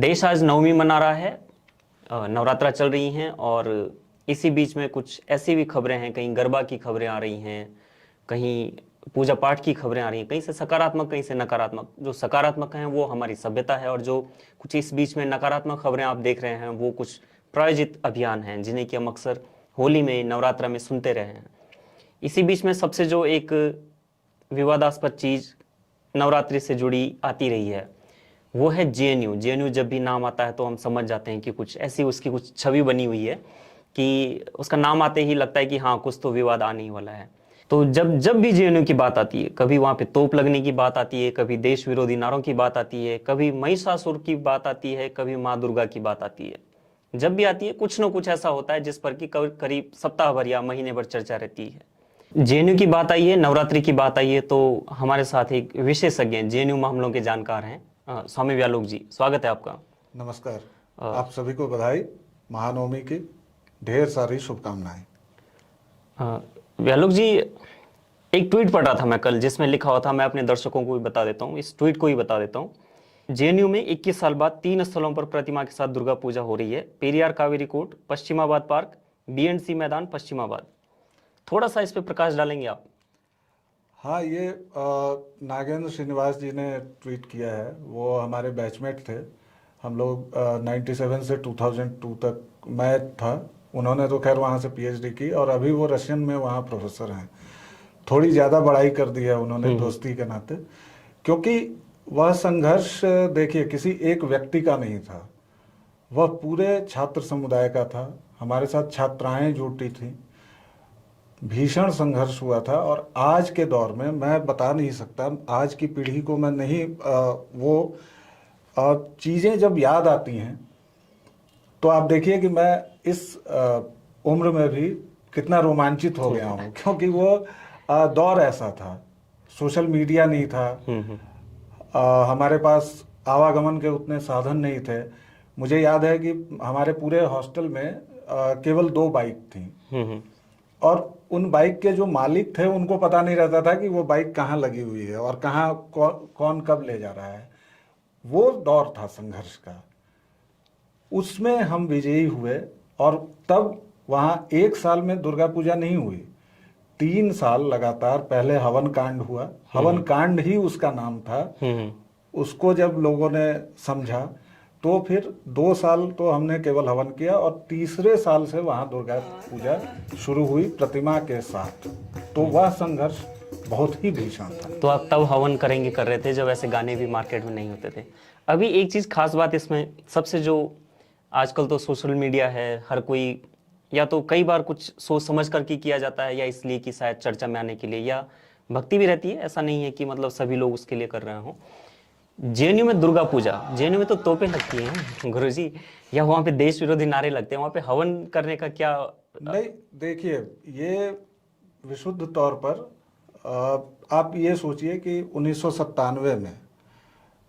देश आज नवमी मना रहा है, नवरात्रा चल रही हैं और इसी बीच में कुछ ऐसी भी खबरें हैं, कहीं गरबा की खबरें आ रही हैं, कहीं पूजा पाठ की खबरें आ रही हैं, कहीं से सकारात्मक कहीं से नकारात्मक। जो सकारात्मक हैं वो हमारी सभ्यता है और जो कुछ इस बीच में नकारात्मक खबरें आप देख रहे हैं वो कुछ प्रायोजित अभियान हैं जिन्हें कि हम अक्सर होली में, नवरात्रा में सुनते रहे हैं। इसी बीच में सबसे जो एक विवादास्पद चीज़ नवरात्रि से जुड़ी आती रही है वो है जेएनयू। जेएनयू जब भी नाम आता है तो हम समझ जाते हैं कि कुछ ऐसी उसकी कुछ छवि बनी हुई है कि उसका नाम आते ही लगता है कि हाँ कुछ तो विवाद आने ही वाला है। तो जब जब भी जेएनयू की बात आती है, कभी वहाँ पे तोप लगने की बात आती है, कभी देश विरोधी नारों की बात आती है, कभी महिषासुर की बात आती है, कभी माँ दुर्गा की बात आती है, जब भी आती है कुछ न कुछ ऐसा होता है जिस पर कि करीब सप्ताह भर या महीने भर चर्चा रहती है। जेएनयू की बात आई है, नवरात्रि की बात आई है, तो हमारे साथ एक विशेषज्ञ जेएनयू मामलों के जानकार हैं, स्वामी व्यालोक जी, स्वागत है आपका। नमस्कार। आप सभी को बधाई, महानवमी की ढेर सारी शुभकामनाएं। व्यालोक जी, एक ट्वीट पढ़ रहा था मैं कल जिसमें लिखा हुआ था, मैं अपने दर्शकों को भी बता देता हूँ, इस ट्वीट को ही बता देता हूँ। जेएनयू में 21 साल बाद 3 स्थलों पर प्रतिमा के साथ दुर्गा पूजा हो रही है। Periyar Kaveri court, Pashchimabad park, BNC मैदान, पश्चिमाबाद। थोड़ा सा इस पर प्रकाश डालेंगे आप? हाँ, ये नागेंद्र श्रीनिवास जी ने ट्वीट किया है। वो हमारे बैचमेट थे। हम लोग 97 से 2002 तक मैं था। उन्होंने तो खैर वहाँ से पीएचडी की और अभी वो रशियन में वहाँ प्रोफेसर हैं। थोड़ी ज़्यादा बड़ाई कर दी है उन्होंने दोस्ती के नाते, क्योंकि वह संघर्ष देखिए किसी एक व्यक्ति का नहीं था, वह पूरे छात्र समुदाय का था। हमारे साथ छात्राएं जुटी थीं, भीषण संघर्ष हुआ था। और आज के दौर में मैं बता नहीं सकता, आज की पीढ़ी को मैं नहीं वो चीज़ें जब याद आती हैं तो आप देखिए कि मैं इस उम्र में भी कितना रोमांचित हो गया हूँ, क्योंकि वो दौर ऐसा था। सोशल मीडिया नहीं था, हमारे पास आवागमन के उतने साधन नहीं थे। मुझे याद है कि हमारे पूरे हॉस्टल में केवल 2 बाइक थी और उन बाइक के जो मालिक थे उनको पता नहीं रहता था कि वो बाइक कहाँ लगी हुई है और कहाँ कौन कब ले जा रहा है। वो दौर था संघर्ष का, उसमें हम विजयी हुए। और तब वहाँ 1 साल में दुर्गा पूजा नहीं हुई, 3 साल लगातार। पहले हवन कांड हुआ, हवन कांड ही उसका नाम था। उसको जब लोगों ने समझा तो फिर 2 साल तो हमने केवल हवन किया और तीसरे साल से वहाँ दुर्गा पूजा शुरू हुई प्रतिमा के साथ। तो वह संघर्ष बहुत ही भीषण था। तो आप तब हवन करेंगे कर रहे थे जब ऐसे गाने भी मार्केट में नहीं होते थे। अभी एक चीज़ खास बात इसमें सबसे, जो आजकल तो सोशल मीडिया है, हर कोई या तो कई बार कुछ सोच समझ कर के किया जाता है या इसलिए कि शायद चर्चा में आने के लिए, या भक्ति भी रहती है, ऐसा नहीं है कि मतलब सभी लोग उसके लिए कर रहे हों। जेएनयू में दुर्गा पूजा, जेएनयू में तो तोपें लगती हैं गुरुजी, या वहाँ पे देश विरोधी नारे लगते हैं, वहाँ पे हवन करने का क्या? नहीं, देखिए ये विशुद्ध तौर पर आप ये सोचिए कि 1997 में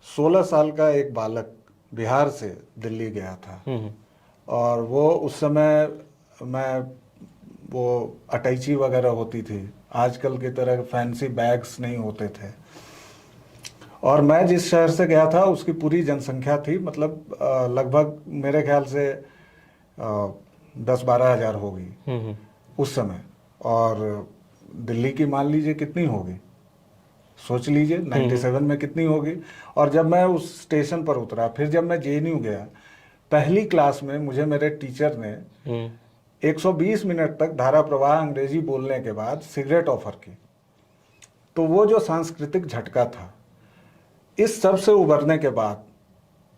16 साल का एक बालक बिहार से दिल्ली गया था और वो उस समय मैं वो अटैची वगैरह होती थी, आजकल की तरह फैंसी बैग्स नहीं होते थे। और मैं जिस शहर से गया था उसकी पूरी जनसंख्या थी, मतलब लगभग मेरे ख्याल से 10-12 हज़ार होगी उस समय। और दिल्ली की मान लीजिए कितनी होगी, सोच लीजिए 97 में कितनी होगी। और जब मैं उस स्टेशन पर उतरा, फिर जब मैं जेएनयू गया, पहली क्लास में मुझे मेरे टीचर ने 120 मिनट तक धारा प्रवाह अंग्रेजी बोलने के बाद सिगरेट ऑफर की। तो वो जो सांस्कृतिक झटका था, इस सब से उबरने के बाद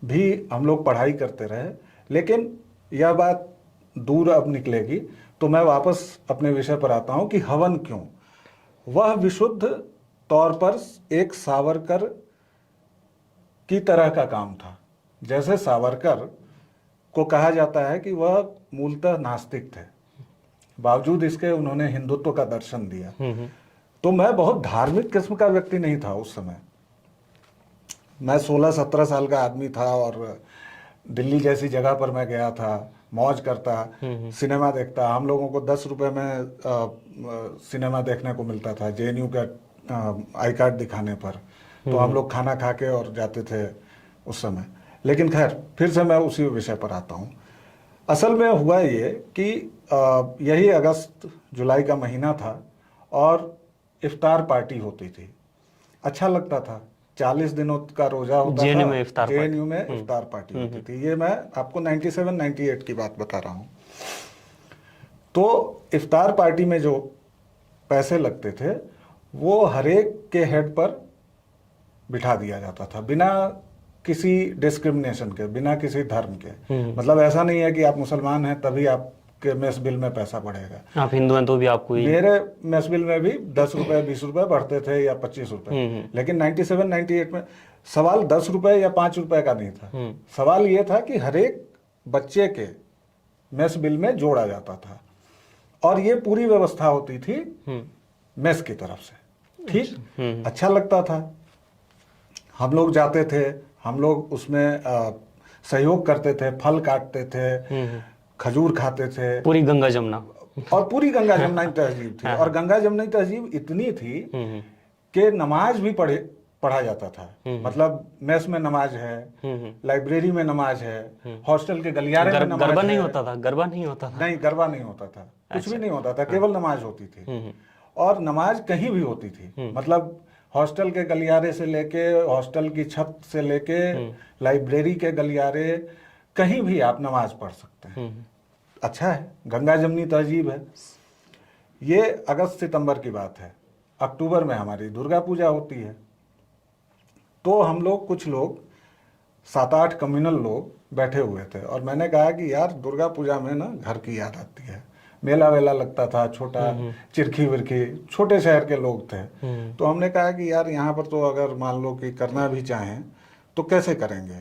भी हम लोग पढ़ाई करते रहे। लेकिन यह बात दूर अब निकलेगी, तो मैं वापस अपने विषय पर आता हूं कि हवन क्यों। वह विशुद्ध तौर पर एक सावरकर की तरह का काम था। जैसे सावरकर को कहा जाता है कि वह मूलतः नास्तिक थे, बावजूद इसके उन्होंने हिंदुत्व का दर्शन दिया। तो मैं बहुत धार्मिक किस्म का व्यक्ति नहीं था उस समय। मैं 16-17 साल का आदमी था और दिल्ली जैसी जगह पर मैं गया था, मौज करता, सिनेमा देखता। हम लोगों को 10 रुपए में सिनेमा देखने को मिलता था जेएनयू का आई कार्ड दिखाने पर। तो हम लोग खाना खा के और जाते थे उस समय। लेकिन खैर फिर से मैं उसी विषय पर आता हूँ। असल में हुआ ये कि यही अगस्त जुलाई का महीना था और इफ्तार पार्टी होती थी, अच्छा लगता था। 40 दिनों का रोजा होता जेएनयू था, में इफ्तार जेएनयू में इफ्तार पार्टी होती थी। ये मैं आपको 97-98 की बात बता रहा हूँ। तो इफ्तार पार्टी में जो पैसे लगते थे वो हरेक के हेड पर बिठा दिया जाता था, बिना किसी डिस्क्रिमिनेशन के, बिना किसी धर्म के। मतलब ऐसा नहीं है कि आप मुसलमान हैं तभी आपके मेस बिल में पैसा बढ़ेगा, आप हिंदू हैं तो भी आपको मेरे मेस बिल में भी 10 रुपए 20 रुपए बढ़ते थे या 25 रुपए। लेकिन 97-98 में सवाल 10 रुपए या 5 रुपए का नहीं था, सवाल ये था कि हरेक बच्चे के मेस बिल में जोड़ा जाता था और ये पूरी व्यवस्था होती थी मेस की तरफ से। ठीक, अच्छा लगता था, हम लोग जाते थे, हम लोग उसमें सहयोग करते थे, फल काटते थे, खजूर खाते थे, पूरी गंगा जमुना और पूरी गंगा जमुनी तहजीब थी। और गंगा जमुनी तहजीब इतनी थी कि नमाज भी पढ़ा जाता था। मतलब मेस में नमाज है, लाइब्रेरी में नमाज है, हॉस्टल के गलियारे में नमाज गरबा है। नहीं होता था, गरबा नहीं होता था, नहीं, गरबा नहीं होता था, कुछ भी नहीं होता था, केवल नमाज होती थी। और नमाज कहीं भी होती थी, मतलब हॉस्टल के गलियारे से लेके, हॉस्टल की छत से लेके, लाइब्रेरी के गलियारे, कहीं भी आप नमाज पढ़ सकते हैं। अच्छा है, गंगा जमुनी तहजीब है। ये अगस्त सितंबर की बात है। अक्टूबर में हमारी दुर्गा पूजा होती है। तो हम लोग, कुछ लोग 7-8 कम्युनल लोग बैठे हुए थे और मैंने कहा कि यार दुर्गा पूजा में ना घर की याद आती है। मेला वेला लगता था छोटा, चिरखी विरखी, छोटे शहर के लोग थे। तो हमने कहा कि यार यहाँ पर तो अगर मान लो कि करना भी चाहें तो कैसे करेंगे।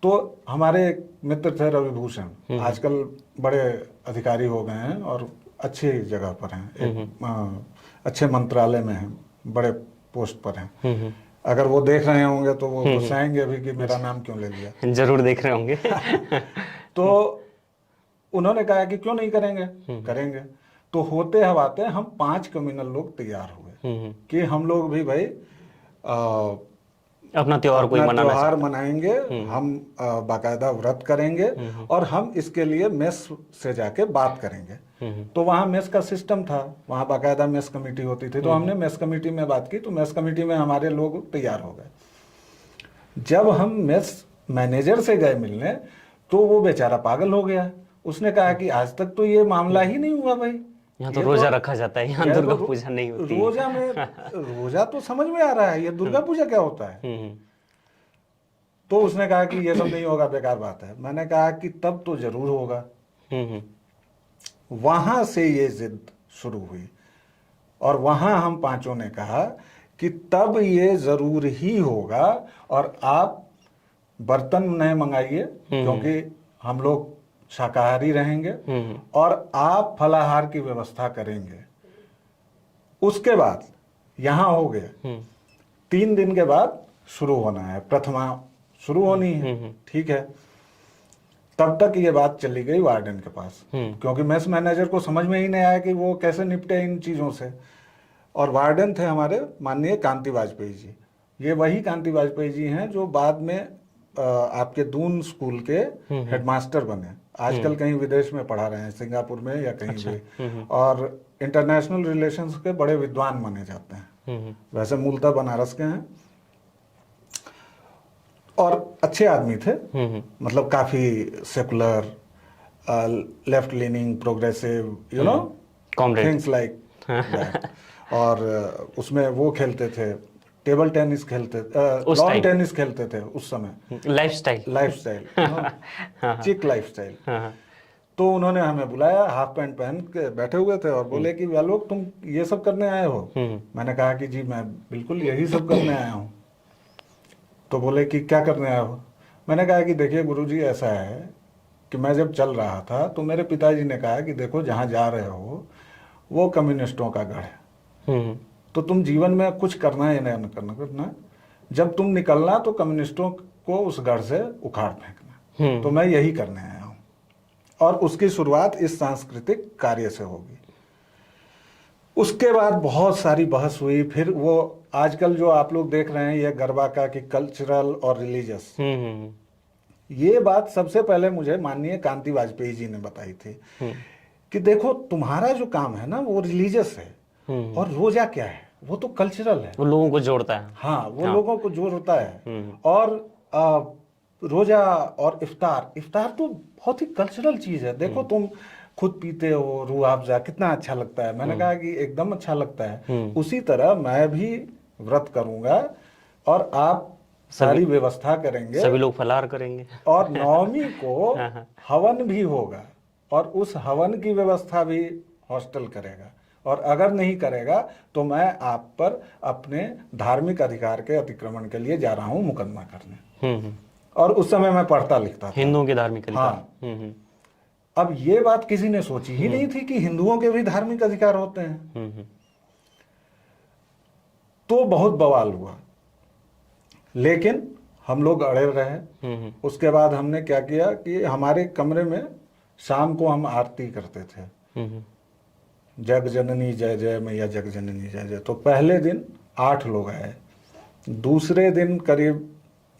तो हमारे एक मित्र थे रविभूषण, आजकल बड़े अधिकारी हो गए हैं और अच्छी जगह पर हैं, एक अच्छे मंत्रालय में हैं, बड़े पोस्ट पर हैं। अगर वो देख रहे होंगे तो वो गुस्साएंगे भी कि मेरा नाम क्यों ले लिया। जरूर देख रहे होंगे। तो उन्होंने कहा कि क्यों नहीं करेंगे, करेंगे। तो होते हवाते हम 5 कम्युनल लोग तैयार हुए कि हम लोग भी भाई अपना त्योहार कोई अपना मनाना त्योहार मनाएंगे, हम बाकायदा व्रत करेंगे और हम इसके लिए मेस से जाके बात करेंगे। तो वहाँ मेस का सिस्टम था, वहाँ बाकायदा मेस कमेटी होती थी। तो हमने मेस कमेटी में बात की, तो मेस कमेटी में हमारे लोग तैयार हो गए। जब हम मेस मैनेजर से गए मिलने तो वो बेचारा पागल हो गया। उसने कहा कि आज तक तो ये मामला ही नहीं हुआ भाई, यहाँ तो रोजा रखा जाता है, यहाँ दुर्गा पूजा नहीं होती। रोजा में रोजा तो समझ में आ रहा है, ये दुर्गा पूजा क्या होता है। तो उसने कहा कि ये सब नहीं होगा, बेकार बात है। मैंने कहा कि तब तो जरूर होगा। वहां से ये जिद शुरू हुई और वहां हम पांचों ने कहा कि तब ये जरूर ही होगा और आप बर्तन नए मंगाइए क्योंकि हम लोग शाकाहारी रहेंगे और आप फलाहार की व्यवस्था करेंगे। उसके बाद यहां हो गया 3 दिन के बाद शुरू होना है, प्रथमा शुरू होनी है, ठीक है। तब तक ये बात चली गई वार्डन के पास, क्योंकि मेस मैनेजर को समझ में ही नहीं आया कि वो कैसे निपटे इन चीजों से। और वार्डन थे हमारे माननीय कांति वाजपेयी जी। ये वही कांति वाजपेयी जी हैं जो बाद में आपके दून स्कूल के हेडमास्टर बने, आजकल कहीं विदेश में पढ़ा रहे हैं, सिंगापुर में या कहीं भी, और इंटरनेशनल रिलेशंस के बड़े विद्वान माने जाते हैं। वैसे मूलतः बनारस के हैं और अच्छे आदमी थे, मतलब काफी secular, left leaning, progressive, you know, things like that. और उसमें वो खेलते थे, टेबल टेनिस खेलते, लॉन टेनिस खेलते थे उस समय। लाइफस्टाइल चिक लाइफस्टाइल। तो उन्होंने हमें बुलाया, हाफ पैंट पहन के बैठे हुए थे और बोले कि लोग तुम ये सब करने आए हो। मैंने कहा कि जी मैं बिल्कुल यही सब करने आया हूँ। तो बोले कि क्या करने आए हो। मैंने कहा कि देखिए गुरुजी, ऐसा है कि मैं जब चल रहा था तो मेरे पिताजी ने कहा कि देखो जहाँ जा रहे हो वो कम्युनिस्टों का गढ़ है, तो तुम जीवन में कुछ करना है या नहीं करना, जब तुम निकलना तो कम्युनिस्टों को उस गढ़ से उखाड़ फेंकना। तो मैं यही करने आया हूँ और उसकी शुरुआत इस सांस्कृतिक कार्य से होगी। उसके बाद बहुत सारी बहस हुई। फिर वो आजकल जो आप लोग देख रहे हैं ये गरबा का कि कल्चरल और रिलीजियस, ये बात सबसे पहले मुझे माननीय कांति वाजपेयी जी ने बताई थी कि देखो तुम्हारा जो काम है ना वो रिलीजियस है, और रोजा क्या है, वो तो कल्चरल है, वो लोगों को जोड़ता है। हाँ वो लोगों को जोड़ता है। और रोजा और इफ्तार, इफ्तार तो बहुत ही कल्चरल चीज है। देखो तुम खुद पीते हो रूह अफ़ज़ा, कितना अच्छा लगता है। मैंने कहा कि एकदम अच्छा लगता है। उसी तरह मैं भी व्रत करूंगा और आप सारी व्यवस्था करेंगे, सभी लोग फलाहार करेंगे और नवमी को हवन भी होगा, और उस हवन की व्यवस्था भी हॉस्टल करेगा। और अगर नहीं करेगा तो मैं आप पर अपने धार्मिक अधिकार के अतिक्रमण के लिए जा रहा हूं मुकदमा करने। और उस समय मैं पढ़ता लिखता था, हिंदुओं के धार्मिक अधिकार। हाँ। अब ये बात किसी ने सोची ही नहीं थी कि हिंदुओं के भी धार्मिक अधिकार होते हैं। तो बहुत बवाल हुआ, लेकिन हम लोग अड़े रहे। उसके बाद हमने क्या किया कि हमारे कमरे में शाम को हम आरती करते थे, जग जननी जय जय मैया जग जननी जय जय। तो पहले दिन 8 लोग आए, दूसरे दिन करीब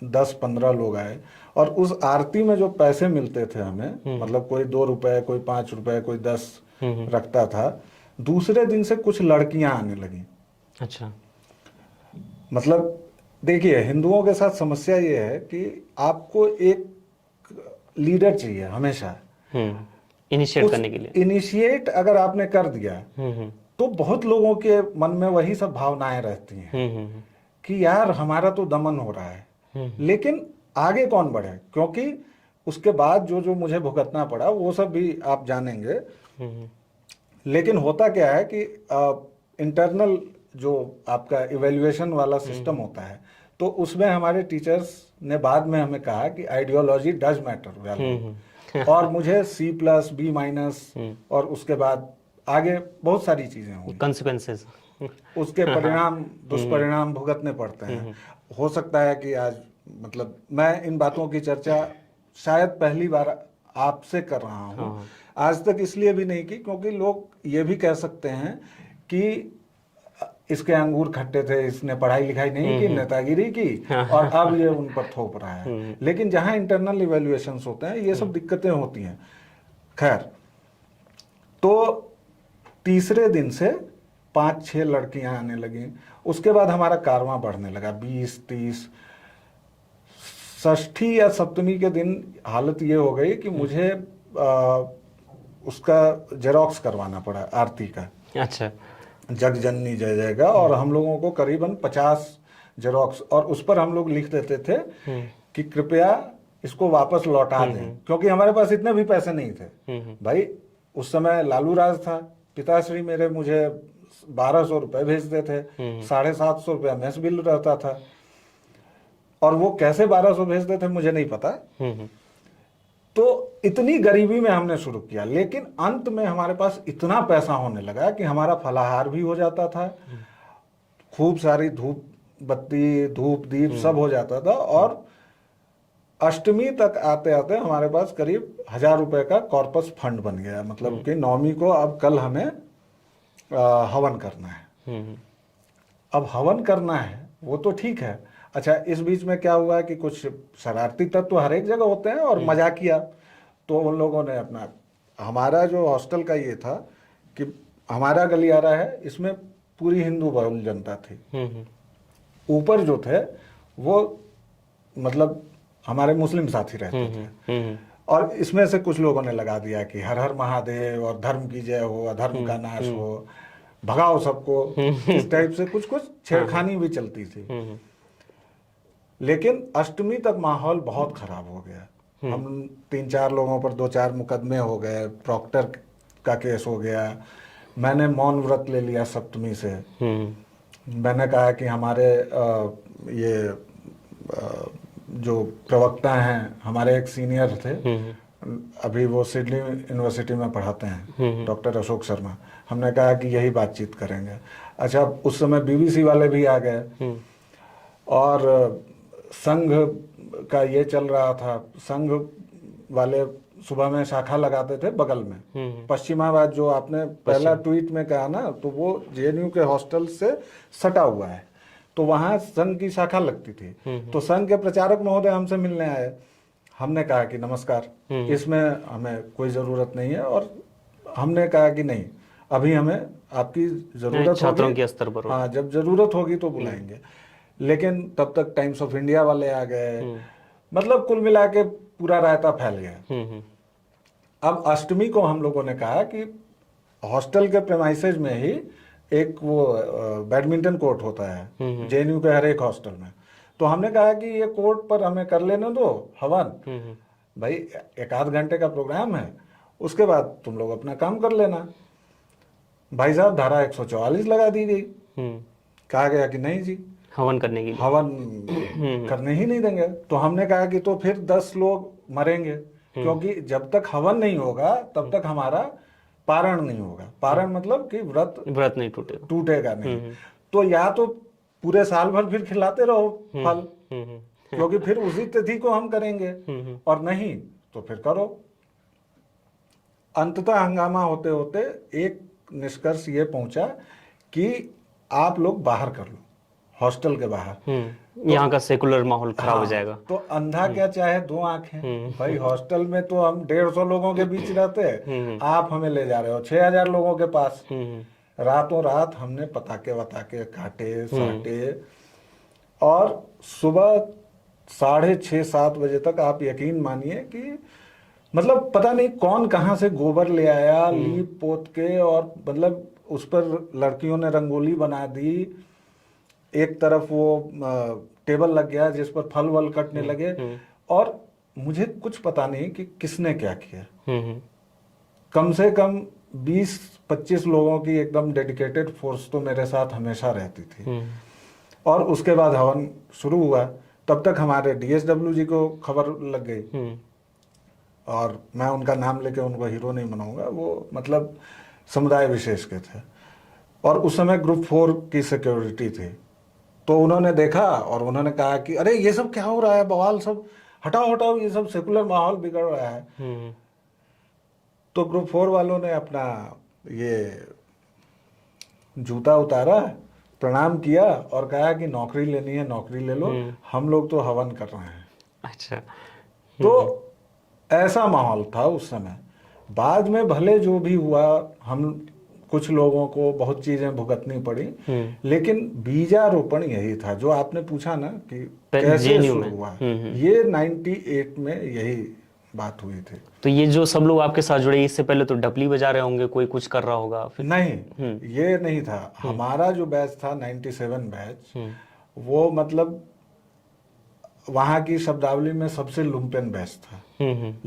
10-15 लोग आए। और उस आरती में जो पैसे मिलते थे हमें, मतलब कोई 2 रुपए, कोई 5 रुपए, कोई 10 रखता था, दूसरे दिन से कुछ लड़कियां आने लगी। अच्छा। मतलब देखिए, हिंदुओं के साथ समस्या ये है कि आपको एक लीडर चाहिए हमेशा, इनिशिएट करने के लिए। इनिशिएट अगर आपने कर दिया तो बहुत लोगों के मन में वही सब भावनाएं रहती हैं कि यार हमारा तो दमन हो रहा है, लेकिन आगे कौन बढ़े। क्योंकि उसके बाद जो जो मुझे भुगतना पड़ा वो सब भी आप जानेंगे। लेकिन होता क्या है कि इंटरनल जो आपका इवेल्युएशन वाला सिस्टम होता है, तो उसमें हमारे टीचर्स ने बाद में हमें कहा कि आइडियोलॉजी डज मैटर। और मुझे C+, B-, और उसके बाद आगे बहुत सारी चीजें हुई, कंसिक्वेंसेस, उसके परिणाम दुष्परिणाम भुगतने पड़ते हैं। हो सकता है कि आज, मतलब मैं इन बातों की चर्चा शायद पहली बार आपसे कर रहा हूँ। आज तक इसलिए भी नहीं की क्योंकि लोग ये भी कह सकते हैं कि इसके अंगूर खट्टे थे, इसने पढ़ाई लिखाई नहीं की, नेतागिरी की, और अब ये उन पर थोप रहा है। लेकिन जहां इंटरनल इवैल्यूएशंस होते हैं ये सब दिक्कतें होती हैं। खैर, तो तीसरे दिन से 5-6 लड़कियां आने लगी। उसके बाद हमारा कारवां बढ़ने लगा, 20-30। षष्ठी या सप्तमी के दिन हालत ये हो गई कि मुझे उसका जेरोक्स करवाना पड़ा आरती का। अच्छा। जग जननी जय जय का। और हम लोगों को करीबन 50 जेरोक्स, और उस पर हम लोग लिख देते थे कि कृपया इसको वापस लौटा दें, क्योंकि हमारे पास इतने भी पैसे नहीं थे। भाई उस समय लालू राज था, पिताश्री मेरे मुझे 1200 रुपए भेजते थे, 750 रुपया मेस बिल रहता था। और वो कैसे 1200 भेजते थे मुझे नहीं पता। तो इतनी गरीबी में हमने शुरू किया, लेकिन अंत में हमारे पास इतना पैसा होने लगा कि हमारा फलाहार भी हो जाता था, खूब सारी धूप बत्ती, धूप दीप सब हो जाता था। और अष्टमी तक आते आते हमारे पास करीब 1000 रुपए का कॉर्पस फंड बन गया। मतलब कि नवमी को अब कल हमें हवन करना है। अब हवन करना है वो तो ठीक है। अच्छा, इस बीच में क्या हुआ कि कुछ शरारती तत्व हर एक जगह होते हैं और मजाक किया। तो उन लोगों ने अपना, हमारा जो हॉस्टल का ये था कि हमारा गलियारा है, इसमें पूरी हिंदू बहुल जनता थी। ऊपर जो थे वो मतलब हमारे मुस्लिम साथी रहते थे। और इसमें से कुछ लोगों ने लगा दिया कि हर हर महादेव और धर्म की जय हो, अधर्म का नाश हो, भगाओ सबको, इस टाइप से कुछ कुछ छेड़खानी भी चलती थी। लेकिन अष्टमी तक माहौल बहुत खराब हो गया। हम 3-4 लोगों पर 2-4 मुकदमे हो गए, प्रॉक्टर का केस हो गया। मैंने मौन व्रत ले लिया सप्तमी से। मैंने कहा कि हमारे ये जो प्रवक्ता हैं, हमारे एक सीनियर थे, अभी वो सिडनी यूनिवर्सिटी में पढ़ाते हैं, डॉक्टर अशोक शर्मा। हमने कहा कि यही बातचीत करेंगे। अच्छा, उस समय BBC वाले भी आ गए, और संघ का ये चल रहा था। संघ वाले सुबह में शाखा लगाते थे बगल में। पश्चिमाबाद जो आपने पहला ट्वीट में कहा ना, तो वो JNU के हॉस्टल से सटा हुआ है, तो वहां संघ की शाखा लगती थी। तो संघ के प्रचारक महोदय हमसे मिलने आए। हमने कहा कि नमस्कार, इसमें हमें कोई ज़रूरत नहीं है, और हमने कहा कि नहीं, अभी हमें आपकी ज़रूरत छात्रों होगी, के स्तर पर हाँ जब ज़रूरत होगी तो बुलाएंगे। लेकिन तब तक टाइम्स ऑफ इंडिया वाले आ गए, मतलब कुल मिला के पूरा रायता फैल गया। अब अष्टमी को हम लोगों ने कहा कि हॉस्टल के प्रेमाइसेज में ही एक वो बैडमिंटन कोर्ट होता है जेएनयू के हर एक हॉस्टल में, तो हमने कहा कि ये कोर्ट पर हमें कर लेने दो हवन, भाई एक आध घंटे का प्रोग्राम है, उसके बाद तुम लोग अपना काम कर लेना। भाई साहब धारा 144 लगा दी गई, कहा गया कि नहीं जी, हवन करने के लिए हवन करने ही नहीं देंगे। तो हमने कहा कि तो फिर 10 लोग मरेंगे, क्योंकि जब तक हवन नहीं होगा तब तक हमारा पारण नहीं होगा। पारण मतलब कि व्रत नहीं टूटेगा। टूटेगा नहीं। तो या तो पूरे साल भर फिर खिलाते रहो फल, क्योंकि फिर उसी तिथि को हम करेंगे, और नहीं तो फिर करो। अंततः हंगामा होते होते एक निष्कर्ष ये पहुंचा कि आप लोग बाहर कर लो, हॉस्टल के बाहर, यहाँ का सेकुलर माहौल खराब हो जाएगा। तो अंधा क्या चाहे दो आंखें, भाई हॉस्टल में तो हम 150 लोगों के बीच रहते हैं, आप हमें ले जा रहे हो 6000 लोगों के पास। रातों रात हमने पटाखे वटाखे काटे साटे, और सुबह 6:30-7 बजे तक आप यकीन मानिए कि मतलब पता नहीं कौन कहाँ से गोबर ले आया, लीप पोत के, और मतलब उस पर लड़कियों ने रंगोली बना दी, एक तरफ वो टेबल लग गया जिस पर फल वल कटने लगे, और मुझे कुछ पता नहीं कि किसने क्या किया। कम से कम 20-25 लोगों की एकदम डेडिकेटेड फोर्स तो मेरे साथ हमेशा रहती थी। और उसके बाद हवन शुरू हुआ, तब तक हमारे डीएसडब्ल्यू जी को खबर लग गई, और मैं उनका नाम लेके उनको हीरो नहीं बनाऊंगा, वो मतलब समुदाय विशेष के थे, और उस समय ग्रुप 4 की सिक्योरिटी थी। तो उन्होंने देखा और उन्होंने कहा कि अरे ये सब क्या हो रहा है, बवाल सब हटाओ हटाओ, ये सब सेकुलर माहौल बिगड़ रहा है। तो ग्रुप 4 वालों ने अपना ये जूता उतारा, प्रणाम किया और कहा कि नौकरी लेनी है नौकरी ले लो, हम लोग तो हवन कर रहे हैं। अच्छा। तो ऐसा माहौल था उस समय। बाद में भले जो भी हुआ, हम कुछ लोगों को बहुत चीजें भुगतनी पड़ी, लेकिन बीजारोपण यही था जो आपने पूछा ना कि कैसे शुरू हुआ। ये 98 में यही बात हुई थी। तो ये जो सब लोग आपके साथ जुड़े, इससे पहले तो डपली बजा रहे होंगे, कोई कुछ कर रहा होगा फिर? नहीं, ये नहीं था। हमारा जो बैच था 97 बैच, वो मतलब वहां की शब्दावली में सबसे लुम्पेन बैच था।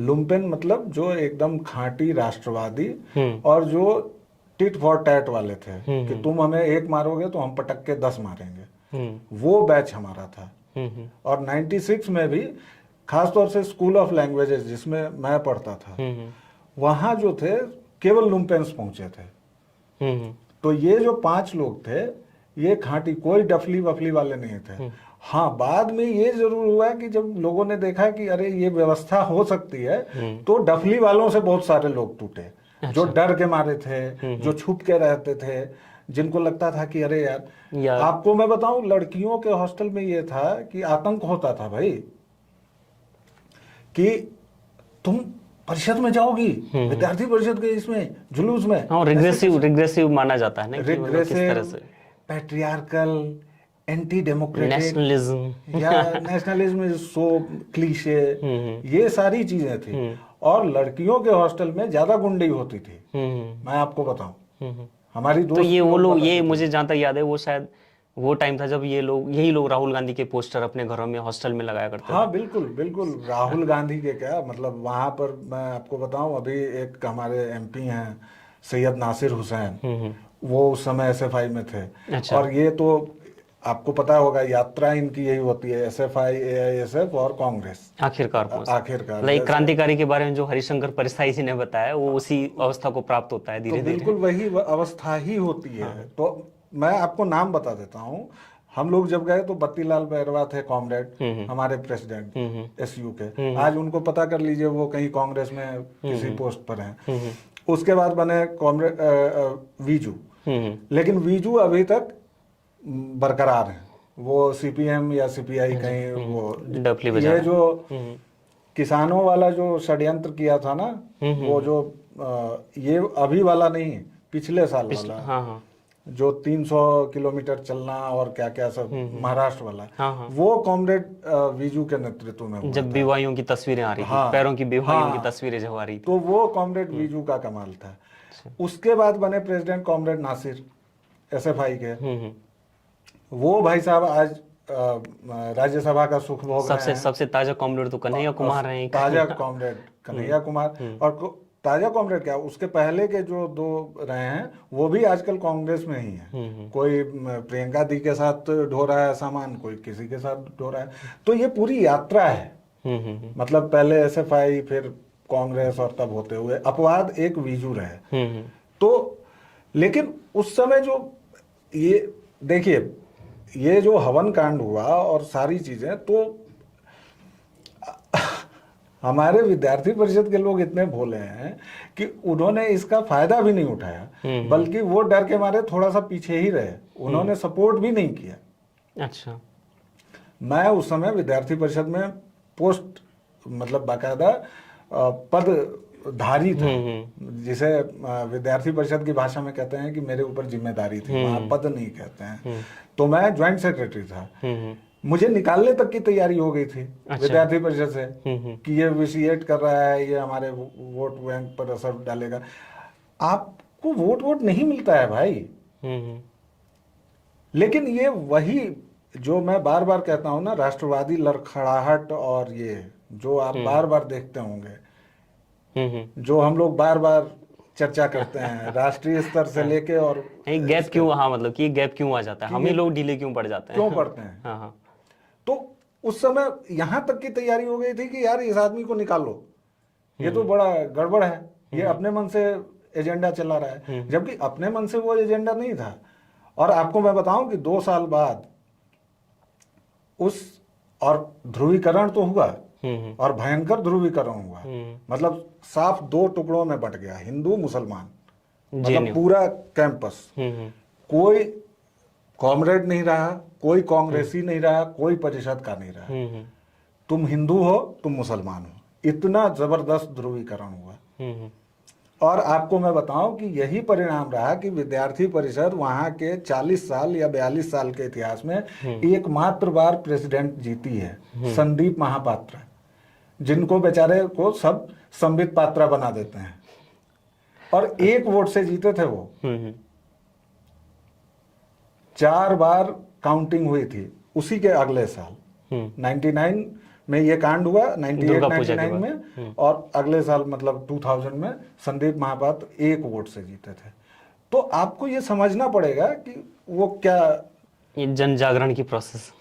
लुम्पेन मतलब जो एकदम खांटी राष्ट्रवादी, और जो टिट फॉर टैट वाले थे कि तुम हमें एक मारोगे तो हम पटक के 10 मारेंगे, वो बैच हमारा था। और 96 में भी खासतौर से स्कूल ऑफ लैंग्वेजेस जिसमें मैं पढ़ता था, वहां जो थे केवल लुम्पेन्स पहुंचे थे। तो ये जो 5 लोग थे, ये खांटी, कोई डफली वफली वाले नहीं थे। हाँ, बाद में ये जरूर हुआ कि जब लोगों ने देखा कि अरे ये व्यवस्था हो सकती है, तो डफली वालों से बहुत सारे लोग टूटे। जो डर के मारे थे, जो छुप के रहते थे, जिनको लगता था कि अरे यार आपको मैं बताऊं, लड़कियों के हॉस्टल में ये था कि आतंक होता था भाई, कि तुम परिषद में जाओगी, विद्यार्थी परिषद के इसमें जुलूस में। रिग्रेसिव माना जाता है ना, regressive, patriarchal, anti democratic, nationalism या नेशनलिज्म इज सो क्लीशे, ये सारी चीजें थी। और लड़कियों के हॉस्टल में ज्यादा गुंडई होती थी, मैं आपको बताऊं। हमारी दोस्त, तो ये वो लोग, ये मुझे जहाँ तक याद है, वो शायद वो टाइम था जब यही लोग राहुल गांधी के पोस्टर अपने घरों में हॉस्टल में लगाया करते थे। हाँ बिल्कुल बिल्कुल, राहुल गांधी के क्या मतलब, वहां पर मैं आपको बताऊं, अभी एक हमारे एमपी हैं सैयद नासिर हुसैन, वो उस समय SFI में थे। अच्छा। और ये तो आपको पता होगा, यात्रा इनकी यही होती है, SFI, AISF और कांग्रेस आखिरकार। लाइक क्रांतिकारी के बारे में जो हरिशंकर परसाई जी ने बताया, वो उसी अवस्था को प्राप्त होता है धीरे धीरे। बिल्कुल वही अवस्था ही होती है। तो मैं आपको नाम बता देता हूँ। हम लोग जब गए तो बत्तीलाल बैरवा थे कॉमरेड, हमारे प्रेसिडेंट SU के। आज उनको पता कर लीजिए, वो कहीं कांग्रेस में किसी पोस्ट पर हैं। उसके बाद बने कॉमरेड वीजू, लेकिन वीजू अभी तक बरकरार है, वो CPM या CPI कहीं वो डफली बजा ये रहे हैं। जो किसानों वाला जो षड्यंत्र किया था ना, वो जो ये अभी वाला नहीं, पिछले साल वाला, हाँ हाँ जो 300 किलोमीटर चलना और क्या क्या सब, महाराष्ट्र वाला, हाँ हाँ, वो कॉमरेड विजू के नेतृत्व में हुआ जब था। बीवाइयों की तस्वीरें आ रही थी, हाँ, पैरों की बीवाइयों की हाँ, तस्वीरें जब आ रही थी। तो वो कॉमरेड विजू का कमाल था। उसके बाद बने प्रेसिडेंट कॉमरेड नासिर, एसएफआई के। वो भाई साहब आज राज्यसभा का सुख भोग रहे हैं। सबसे ताजा कॉमरेड तो कन्हैया कुमार हैं। ताजा कॉमरेड कन्हैया कुमार, और ताजा कॉमरेड क्या, उसके पहले के जो दो रहे हैं वो भी आजकल कांग्रेस में ही है। कोई प्रियंका दी के साथ ढो रहा है सामान, कोई किसी के साथ ढो रहा है। तो ये पूरी यात्रा है। मतलब पहले एसएफआई, फिर कांग्रेस, और तब होते हुए अपवाद एक विजू रहे। तो लेकिन उस समय जो ये देखिए, ये जो हवन कांड हुआ और सारी चीजें, तो हमारे विद्यार्थी परिषद के लोग इतने भोले हैं कि उन्होंने इसका फायदा भी नहीं उठाया, बल्कि वो डर के मारे थोड़ा सा पीछे ही रहे, उन्होंने सपोर्ट भी नहीं किया। अच्छा। मैं उस समय विद्यार्थी परिषद में पोस्ट, मतलब बाकायदा पदधारी था, जिसे विद्यार्थी परिषद की भाषा में कहते हैं कि मेरे ऊपर जिम्मेदारी थी, वहां पद नहीं कहते हैं। तो मैं ज्वाइंट सेक्रेटरी था। मुझे निकालने तक की तैयारी हो गई थी विद्यार्थी परिषद से कि ये विसिएट कर रहा है, ये हमारे वोट बैंक पर असर डालेगा। आपको वोट नहीं मिलता है भाई। लेकिन ये वही जो मैं बार बार कहता हूं ना, राष्ट्रवादी लड़खड़ाहट, और ये जो आप बार बार देखते होंगे, जो हम लोग बार बार चर्चा करते हैं राष्ट्रीय स्तर से लेके, और गैप क्यों, हाँ मतलब कि गैप क्यों आ जाता है, हम ही लोग ढीले क्यों पड़ जाते हैं, क्यों पड़ते हैं। हाँ हाँ। तो उस समय यहां तक की तैयारी हो गई थी कि यार इस आदमी को निकालो, ये तो बड़ा गड़बड़ है, ये अपने मन से एजेंडा चला रहा है, जबकि अपने मन से वो एजेंडा नहीं था। और आपको मैं बताऊं कि 2 साल बाद और ध्रुवीकरण तो हुआ, और भयंकर ध्रुवीकरण हुआ। मतलब साफ 2 टुकड़ों में बंट गया, हिंदू मुसलमान, मतलब पूरा कैंपस। कोई कॉमरेड नहीं रहा, कोई कांग्रेसी नहीं रहा, कोई परिषद का नहीं रहा। तुम हिंदू हो, तुम मुसलमान हो, इतना जबरदस्त ध्रुवीकरण हुआ। और आपको मैं बताऊं कि यही परिणाम रहा कि विद्यार्थी परिषद वहां के 40 साल या 42 साल के इतिहास में एकमात्र बार प्रेसिडेंट जीती है, संदीप महापात्रा, जिनको बेचारे को सब संबित पात्रा बना देते हैं, और 1 वोट से जीते थे वो। 4 बार काउंटिंग हुई थी उसी के अगले साल। 99 में ये कांड हुआ, 98-99 में, और अगले साल मतलब 2000 में संदीप महापात्र 1 वोट से जीते थे। तो आपको ये समझना पड़ेगा कि वो क्या, ये जन जागरण की प्रोसेस,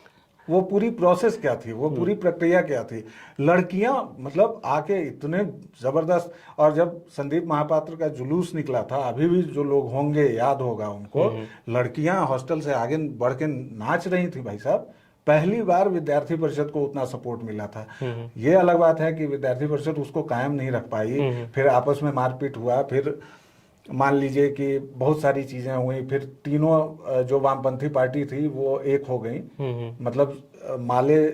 वो पूरी प्रोसेस क्या थी, वो पूरी प्रक्रिया क्या थी। लड़कियां मतलब आके इतने जबरदस्त, और जब संदीप महापात्र का जुलूस निकला था, अभी भी जो लोग होंगे याद होगा उनको, लड़कियां हॉस्टल से आगे बढ़ के नाच रही थी भाई साहब। पहली बार विद्यार्थी परिषद को उतना सपोर्ट मिला था। ये अलग बात है कि विद्यार्थी परिषद उसको कायम नहीं रख पाई, फिर आपस में मारपीट हुआ, फिर मान लीजिए कि बहुत सारी चीजें हुई, फिर तीनों जो वामपंथी पार्टी थी वो एक हो गई। मतलब माले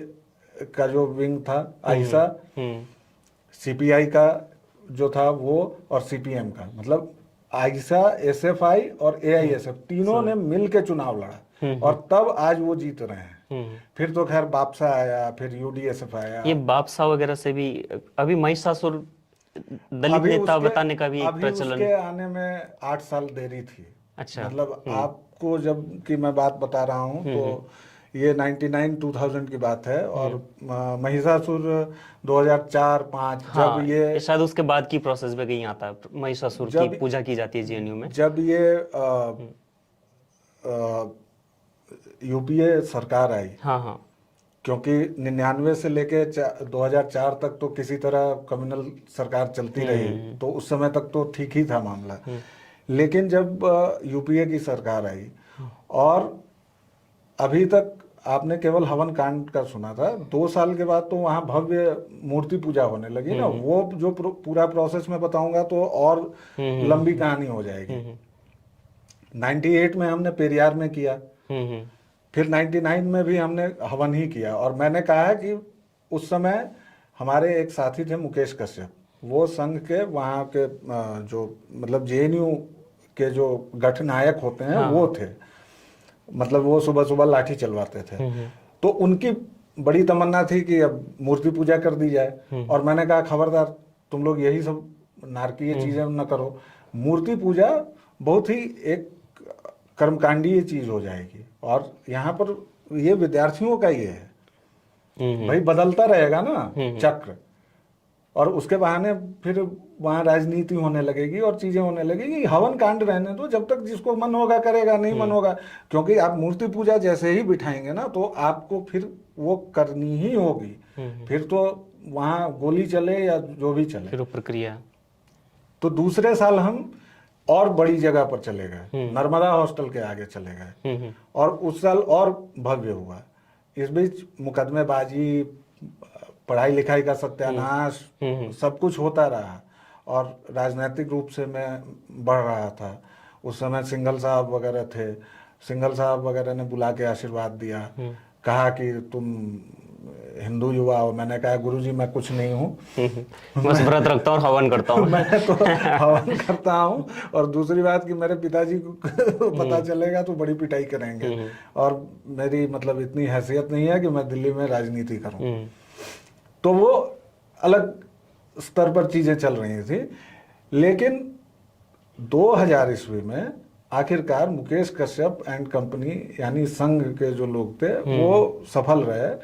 का जो विंग था, आइसा, सीपीआई का जो था वो, और सीपीएम का, मतलब आइसा, एसएफआई और एआईएसएफ, तीनों ने मिल के चुनाव लड़ा, और तब आज वो जीत रहे हैं। फिर तो खैर बापसा आया, फिर यूडीएसएफ आया। ये बापसा वगैरह से भी अभी महिषासुर दलित नेता बताने का भी एक प्रचलन, उसके आने में 8 साल देरी थी। अच्छा। मतलब आपको जब की मैं बात बता रहा हूँ, तो ये 99-2000 की बात है, और महिषासुर 2004-5, हाँ, जब ये शायद उसके बाद की प्रोसेस में कहीं आता है, महिषासुर की पूजा की जाती है जेएनयू में। जब ये यूपीए सरकार आई, हाँ हाँ, क्योंकि 99 से लेके 2004 तक तो किसी तरह कम्युनल सरकार चलती रही, तो उस समय तक तो ठीक ही था मामला। लेकिन जब यूपीए की सरकार आई, और अभी तक आपने केवल हवन कांड का सुना था, 2 साल के बाद तो वहां भव्य मूर्ति पूजा होने लगी ना। वो जो पूरा प्रोसेस में बताऊंगा तो और लंबी कहानी हो जाएगी। 98 में हमने पेरियार में किया, फिर 99 में भी हमने हवन ही किया। और मैंने कहा है कि उस समय हमारे एक साथी थे मुकेश कश्यप, वो संघ के वहाँ के जो मतलब जेएनयू के जो गठनायक होते हैं वो थे, मतलब वो सुबह सुबह लाठी चलवाते थे। तो उनकी बड़ी तमन्ना थी कि अब मूर्ति पूजा कर दी जाए, और मैंने कहा खबरदार तुम लोग यही सब नारकीय चीजें न करो, मूर्ति पूजा बहुत ही एक कर्मकांडीय चीज हो जाएगी, और यहाँ पर ये विद्यार्थियों का ये है भाई, बदलता रहेगा ना चक्र, और उसके बहाने फिर वहाँ राजनीति होने लगेगी और चीजें होने लगेगी। हवन कांड रहने दो, जब तक जिसको मन होगा करेगा, नहीं मन होगा, क्योंकि आप मूर्ति पूजा जैसे ही बिठाएंगे ना तो आपको फिर वो करनी ही होगी, फिर तो वहाँ गोली चले या जो भी चले। फिर प्रक्रिया। तो दूसरे साल हम और बड़ी जगह पर चले गए, नर्मदा हॉस्टल के आगे चले गए, और उस साल और भव्य हुआ। इस बीच मुकदमेबाजी, पढ़ाई लिखाई का सत्यानाश, सब कुछ होता रहा, और राजनीतिक रूप से मैं बढ़ रहा था। उस समय सिंघल साहब वगैरह थे, सिंघल साहब वगैरह ने बुला के आशीर्वाद दिया, कहा कि तुम हिंदू युवा हो। मैंने कहा गुरुजी मैं कुछ नहीं हूँ, बस व्रत रखता हूँ और हवन करता हूँ। मैं तो हवन करता हूँ, और दूसरी बात कि मेरे पिताजी को पता चलेगा तो बड़ी पिटाई करेंगे, और मेरी मतलब इतनी हैसियत नहीं है कि मैं दिल्ली में राजनीति करूँ। तो वो अलग स्तर पर चीजें चल रही थी, लेकिन 2000 ईस्वी में आखिरकार मुकेश कश्यप एंड कंपनी यानी संघ के जो लोग थे वो सफल रहे,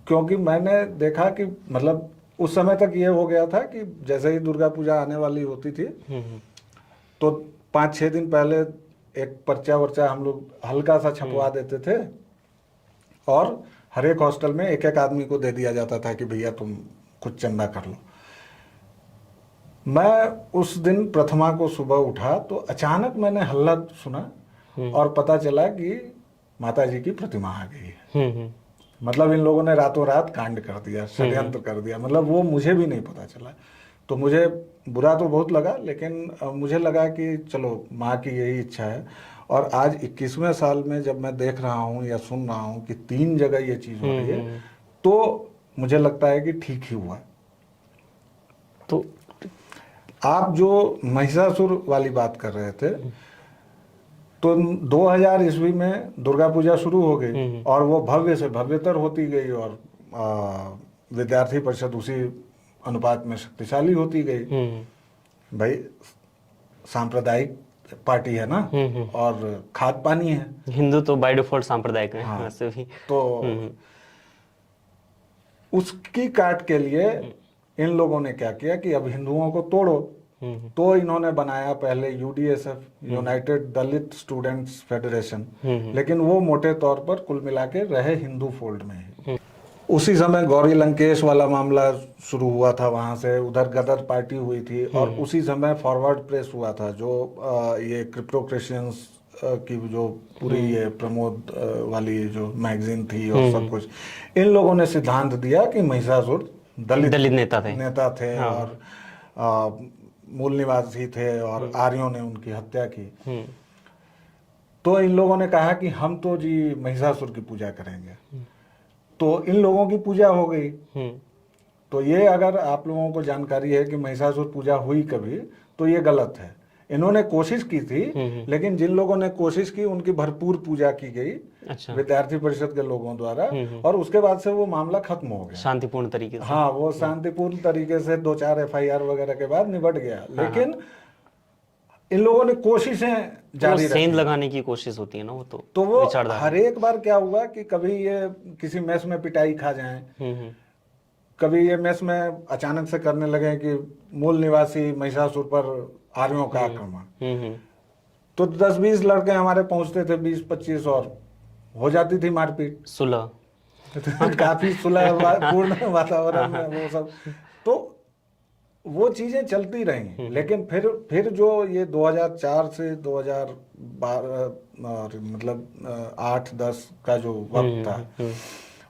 क्योंकि मैंने देखा कि मतलब उस समय तक ये हो गया था कि जैसे ही दुर्गा पूजा आने वाली होती थी तो 5-6 दिन पहले एक पर्चा वर्चा हम लोग हल्का सा छपवा देते थे, और हर एक हॉस्टल में एक एक आदमी को दे दिया जाता था कि भैया तुम कुछ चंदा कर लो। मैं उस दिन प्रथमा को सुबह उठा तो अचानक मैंने हल्ला सुना, और पता चला कि माता जी की प्रतिमा आ गई है। मतलब इन लोगों ने रातों रात कांड कर दिया, षड्यंत्र कर दिया, मतलब वो मुझे भी नहीं पता चला। तो मुझे बुरा तो बहुत लगा, लेकिन मुझे लगा कि चलो माँ की यही इच्छा है। और आज 21वें साल में जब मैं देख रहा हूँ या सुन रहा हूँ कि 3 जगह ये चीज हो रही है, तो मुझे लगता है कि ठीक ही हुआ। तो आप जो महिषासुर वाली बात कर रहे थे, तो 2000 ईस्वी में दुर्गा पूजा शुरू हो गई, और वो भव्य से भव्यतर होती गई, और विद्यार्थी परिषद उसी अनुपात में शक्तिशाली होती गई। भाई सांप्रदायिक पार्टी है ना, और खाद पानी है, हिंदू तो बाय डिफॉल्ट सांप्रदायिक है। हाँ, वैसे भी तो उसकी काट के लिए इन लोगों ने क्या किया कि अब हिंदुओं को तोड़ो। तो इन्होंने बनाया पहले यूडीएसएफ, यूनाइटेड दलित स्टूडेंट्स फेडरेशन, लेकिन वो मोटे तौर पर कुल मिला के रहे हिंदू फोल्ड में ही। उसी समय गौरी लंकेश वाला मामला शुरू हुआ था, वहां से उधर गदर पार्टी हुई थी, और उसी समय फॉरवर्ड प्रेस हुआ था, जो ये क्रिप्टो क्रिश्चियंस की जो पूरी ये प्रमोद वाली जो मैगजीन थी और सब कुछ, इन लोगों ने सिद्धांत दिया कि महिषासुर दलित नेता थे, और मूल निवासी थे, और आर्यों ने उनकी हत्या की। तो इन लोगों ने कहा कि हम तो जी महिषासुर की पूजा करेंगे। तो इन लोगों की पूजा हो गई। तो ये अगर आप लोगों को जानकारी है कि महिषासुर पूजा हुई कभी, तो ये गलत है। इन्होंने कोशिश की थी, लेकिन जिन लोगों ने कोशिश की उनकी भरपूर पूजा की गई, अच्छा, विद्यार्थी परिषद के लोगों द्वारा, और उसके बाद से वो मामला खत्म हो गया शांतिपूर्ण तरीके से। हाँ, वो शांतिपूर्ण तरीके से 2-4 एफआईआर वगैरह के बाद निबट गया। लेकिन इन लोगों ने कोशिशें जारी रखी, सेंध लगाने की कोशिश होती है ना, वो तो वो हर एक बार क्या हुआ कि कभी ये किसी मेस में पिटाई खा जाएं, कभी ये मेस में अचानक से करने लगे कि मूल निवासी महिषासुर पर आर्यों का आक्रमण। तो 10-20 लड़के हमारे पहुंचते थे, 20-25, और हो जाती थी मारपीट, सुलह। काफी सुलहपूर्ण वातावरण में वो सब। तो वो चीजें चलती रही, लेकिन फिर जो ये 2004 से 2012 मतलब 8-10 का जो वक्त था,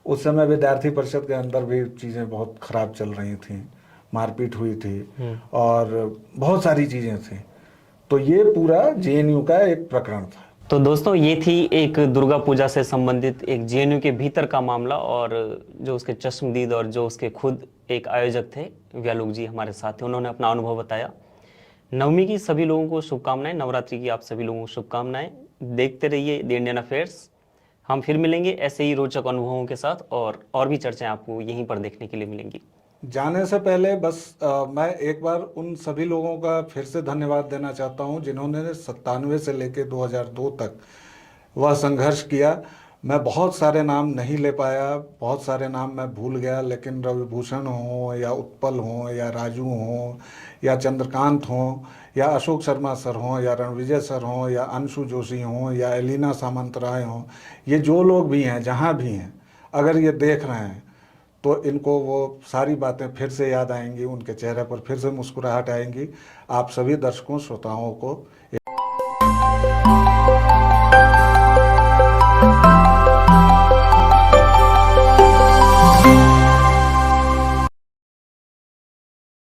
उस समय विद्यार्थी परिषद के अंदर भी चीजें बहुत खराब चल रही थी, मारपीट हुई थी, और बहुत सारी चीजें थी। तो ये पूरा जेएनयू का एक प्रकरण था। तो दोस्तों ये थी एक दुर्गा पूजा से संबंधित एक जेएनयू के भीतर का मामला, और जो उसके चश्मदीद और जो उसके खुद एक आयोजक थे व्यालुक जी हमारे साथ थे, उन्होंने अपना अनुभव बताया। नवमी की सभी लोगों को शुभकामनाएं, नवरात्रि की आप सभी लोगों को शुभकामनाएं। देखते रहिए द इंडियन अफेयर्स। हम फिर मिलेंगे ऐसे ही रोचक अनुभवों के साथ, और भी चर्चाएं आपको यहीं पर देखने के लिए मिलेंगी। जाने से पहले बस मैं एक बार उन सभी लोगों का फिर से धन्यवाद देना चाहता हूं जिन्होंने 97 से लेकर 2002 तक वह संघर्ष किया। मैं बहुत सारे नाम नहीं ले पाया, बहुत सारे नाम मैं भूल गया, लेकिन रविभूषण हो या उत्पल हो या राजू हो या चंद्रकांत हो या अशोक शर्मा सर हों या रणविजय सर हों या अंशु जोशी हों या एलिना सामंतराय हों, ये जो लोग भी हैं जहाँ भी हैं, अगर ये देख रहे हैं तो इनको वो सारी बातें फिर से याद आएंगी, उनके चेहरे पर फिर से मुस्कुराहट आएंगी। आप सभी दर्शकों श्रोताओं को